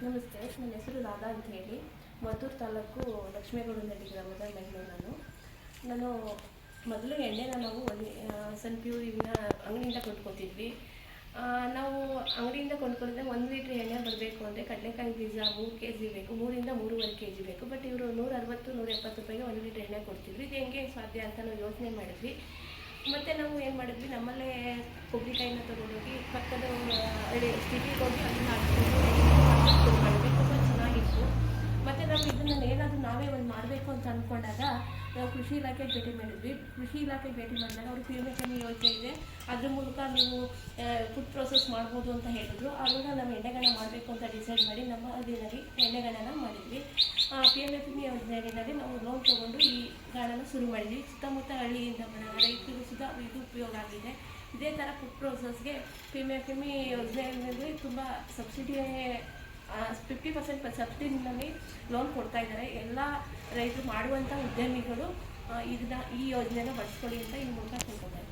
ನಮಸ್ತೆ, ನನ್ನ ಹೆಸರು ರಾಧಾ ಅಂತ ಹೇಳಿ. ಮದ್ದೂರು ತಾಲೂಕು ಲಕ್ಷ್ಮೇಗೌಡನಹಳ್ಳಿ ಗ್ರಾಮದ ಮಹಿಳೆ ನಾನು ಮೊದಲು ಎಣ್ಣೆನ ನಾವು ಸನ್ಪ್ಯೂರಿನ ಅಂಗಡಿಯಿಂದ ಕೊಂಡ್ಕೊತಿದ್ವಿ. ನಾವು ಅಂಗಡಿಯಿಂದ ಕೊಂಡ್ಕೊಂಡ್ರೆ 1 ಲೀಟ್ರ್ ಎಣ್ಣೆ ಬರಬೇಕು ಅಂದರೆ ಕಡಲೆಕಾಯಿ ಬೀಜ 3 kg ಬೇಕು, 3ರಿಂದ 3.5 kg ಬೇಕು. ಬಟ್ ಇವರು 160-170 ರೂಪಾಯಿಗೆ 1 ಲೀಟ್ರ್ ಎಣ್ಣೆ ಕೊಡ್ತಿದ್ವಿ. ಇದು ಹೆಂಗೆ ಸಾಧ್ಯ ಅಂತ ನಾವು ಯೋಚನೆ ಮಾಡಿದ್ವಿ. ಮತ್ತು ನಾವು ಏನು ಮಾಡಿದ್ವಿ, ನಮ್ಮಲ್ಲೇ ಕೊಬ್ಬರಿಕಾಯಿನ ತೊಗೊಂಡೋಗಿ ಪಕ್ಕದ ಸಿಟಿಗೆ ಹೋಗಿ ಅದನ್ನು ಹಾಕ್ಕೊಂಡು ಮಾಡಿದ್ವಿ. ತುಂಬ ಚೆನ್ನಾಗಿತ್ತು. ಮತ್ತು ನಾವು ಇದನ್ನು ಏನಾದರೂ ನಾವೇ ಒಂದು ಮಾಡಬೇಕು ಅಂತ ಅಂದ್ಕೊಂಡಾಗ ನಾವು ಕೃಷಿ ಇಲಾಖೆಗೆ ಭೇಟಿ ಮಾಡಿದ್ವಿ. ಕೃಷಿ ಇಲಾಖೆಗೆ ಭೇಟಿ ಮಾಡಿದಾಗ ಅವರು PMFME ಯೋಜನೆ ಇದೆ, ಅದ್ರ ಮೂಲಕ ನೀವು ಫುಡ್ ಪ್ರೊಸೆಸ್ ಮಾಡ್ಬೋದು ಅಂತ ಹೇಳಿದ್ರು. ಆವಾಗ ನಾವು ಎಣ್ಣೆಗಾಣ ಮಾಡಬೇಕು ಅಂತ ಡಿಸೈಡ್ ಮಾಡಿ ನಮ್ಮ ಅದಿನಲ್ಲಿ ಎಣ್ಣೆಗಾಣನ ಮಾಡಿದ್ವಿ. PMFME ಯೋಜನೆಯಲ್ಲಿ ನಾವು ಲೋನ್ ತೊಗೊಂಡು ಈ ಗಾಣನ ಶುರು ಮಾಡಿದ್ವಿ. ಸುತ್ತಮುತ್ತ ಹಳ್ಳಿಯಿಂದ ರೈತರಿಗೂ ಸುಧಾ ಇದು ಉಪಯೋಗ ಆಗಿದೆ. ಇದೇ ಥರ ಫುಡ್ ಪ್ರೊಸೆಸ್ಗೆ PMFME ಯೋಜನೆಯಲ್ಲಿ ತುಂಬ ಸಬ್ಸಿಡಿ 50% ಸಬ್ಸಿಡಿನಲ್ಲಿ ಲೋನ್ ಕೊಡ್ತಾ ಇದ್ದಾರೆ. ಎಲ್ಲ ರೈತರು ಮಾಡುವಂಥ ಉದ್ಯಮಿಗಳು ಈ ಯೋಜನೆನ ಬಳಸ್ಕೊಳ್ಳಿ ಅಂತ ಈ ಮೂಲಕ ಕೇಳ್ಕೊತಾರೆ.